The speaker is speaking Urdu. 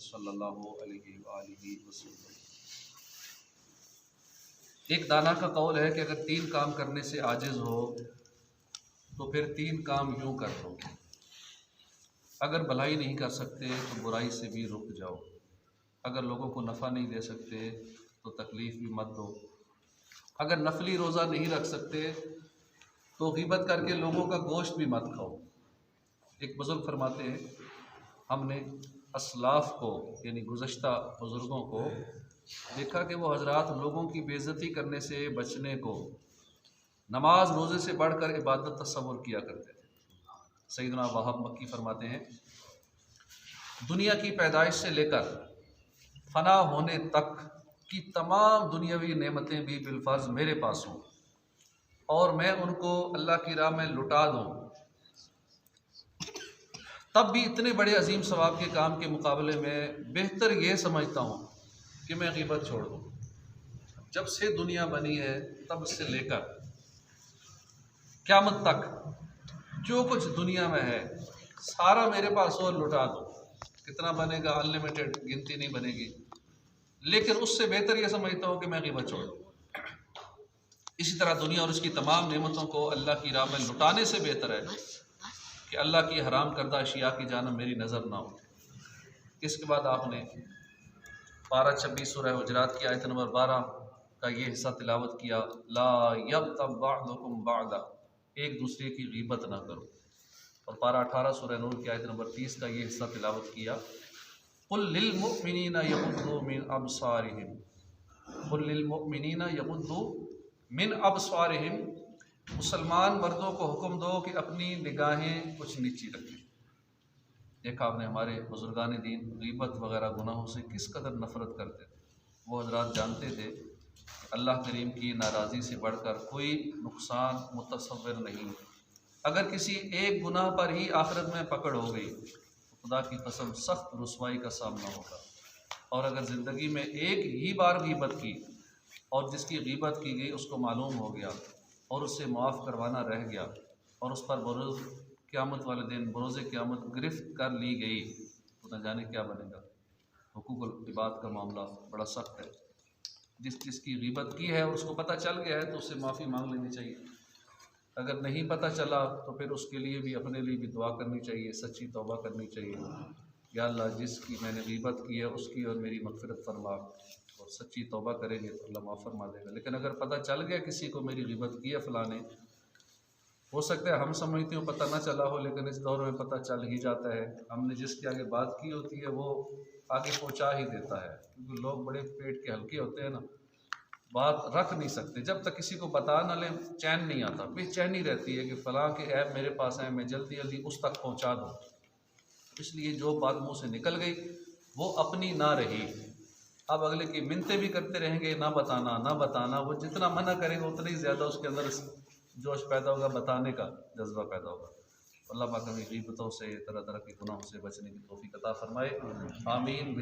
صلی اللہ علیہ وآلہ وسلم۔ ایک دانا کا قول ہے کہ اگر 3 کام کرنے سے عاجز ہو تو پھر 3 کام یوں کر لو۔ اگر بھلائی نہیں کر سکتے تو برائی سے بھی رک جاؤ، اگر لوگوں کو نفع نہیں دے سکتے تو تکلیف بھی مت دو، اگر نفلی روزہ نہیں رکھ سکتے تو غیبت کر کے لوگوں کا گوشت بھی مت کھاؤ۔ ایک بزرگ فرماتے ہیں ہم نے اسلاف کو یعنی گزشتہ بزرگوں کو دیکھا کہ وہ حضرات لوگوں کی بے عزتی کرنے سے بچنے کو نماز روزے سے بڑھ کر عبادت تصور کیا کرتے تھے۔ سیدنا وہاب مکی فرماتے ہیں دنیا کی پیدائش سے لے کر فنا ہونے تک کی تمام دنیاوی نعمتیں بھی بالفرض میرے پاس ہوں اور میں ان کو اللہ کی راہ میں لٹا دوں، تب بھی اتنے بڑے عظیم ثواب کے کام کے مقابلے میں بہتر یہ سمجھتا ہوں کہ میں غیبت چھوڑ دوں۔ جب سے دنیا بنی ہے تب سے لے کر قیامت تک جو کچھ دنیا میں ہے سارا میرے پاس اور لٹا دو۔ کتنا بنے گا انلمیٹڈ گنتی نہیں بنے گی، لیکن اس سے بہتر یہ سمجھتا ہوں کہ میں غیبت چھوڑ دوں۔ اسی طرح دنیا اور اس کی تمام نعمتوں کو اللہ کی راہ میں لٹانے سے بہتر ہے کہ اللہ کی حرام کردہ اشیاء کی جانب میری نظر نہ ہو۔ اس کے بعد آپ نے پارہ 26 سورہ حجرات کی آیت نمبر 12 کا یہ حصہ تلاوت کیا، لا یغتب بعضکم بعضا، ایک دوسرے کی غیبت نہ کرو، اور پارہ 18 سورہ نور کی آیت نمبر 30 کا یہ حصہ تلاوت کیا، قل للمؤمنین یغضوا من ابصارہم، قل للمؤمنین یغضوا من ابصارہم، مسلمان مردوں کو حکم دو کہ اپنی نگاہیں کچھ نیچی رکھیں۔ دیکھا آپ نے ہمارے بزرگان دین غیبت وغیرہ گناہوں سے کس قدر نفرت کرتے تھے۔ وہ حضرات جانتے تھے کہ اللہ کریم کی ناراضی سے بڑھ کر کوئی نقصان متصور نہیں، اگر کسی ایک گناہ پر ہی آخرت میں پکڑ ہو گئی تو خدا کی قسم سخت رسوائی کا سامنا ہوگا، اور اگر زندگی میں ایک ہی بار غیبت کی اور جس کی غیبت کی گئی اس کو معلوم ہو گیا اور اس سے معاف کروانا رہ گیا اور اس پر بروز قیامت والے دن بروز قیامت گرفت کر لی گئی تو نہ جانے کیا بنے گا۔ حقوق العباد کا معاملہ بڑا سخت ہے۔ جس کی غیبت کی ہے اور اس کو پتہ چل گیا ہے تو اس سے معافی مانگ لینی چاہیے، اگر نہیں پتہ چلا تو پھر اس کے لیے بھی اپنے لیے بھی دعا کرنی چاہیے، سچی توبہ کرنی چاہیے، یا اللہ جس کی میں نے غیبت کی ہے اس کی اور میری مغفرت فرما، اور سچی توبہ کریں گے تو اللہ معاف فرما دے گا۔ لیکن اگر پتہ چل گیا کسی کو میری غیبت کی ہے فلاں نے، ہو سکتا ہے ہم سمجھتے ہو پتہ نہ چلا ہو، لیکن اس دور میں پتہ چل ہی جاتا ہے۔ ہم نے جس کے آگے بات کی ہوتی ہے وہ آگے پہنچا ہی دیتا ہے، کیونکہ لوگ بڑے پیٹ کے ہلکے ہوتے ہیں نا، بات رکھ نہیں سکتے، جب تک کسی کو بتا نہ لیں چین نہیں آتا، بے چینی رہتی ہے کہ فلاں کے عیب میرے پاس ہیں، میں جلدی جلدی اس تک پہنچا دوں۔ اس لیے جو بات منہ سے نکل گئی وہ اپنی نہ رہی، اب اگلے کی منتیں بھی کرتے رہیں گے نہ بتانا نہ بتانا، وہ جتنا منع کرے گا اتنا ہی زیادہ اس کے اندر جوش پیدا ہوگا، بتانے کا جذبہ پیدا ہوگا۔ اللہ پاک ہمیں غیبتوں سے طرح طرح کے گناہوں سے بچنے کی توفیق عطا فرمائے، آمین۔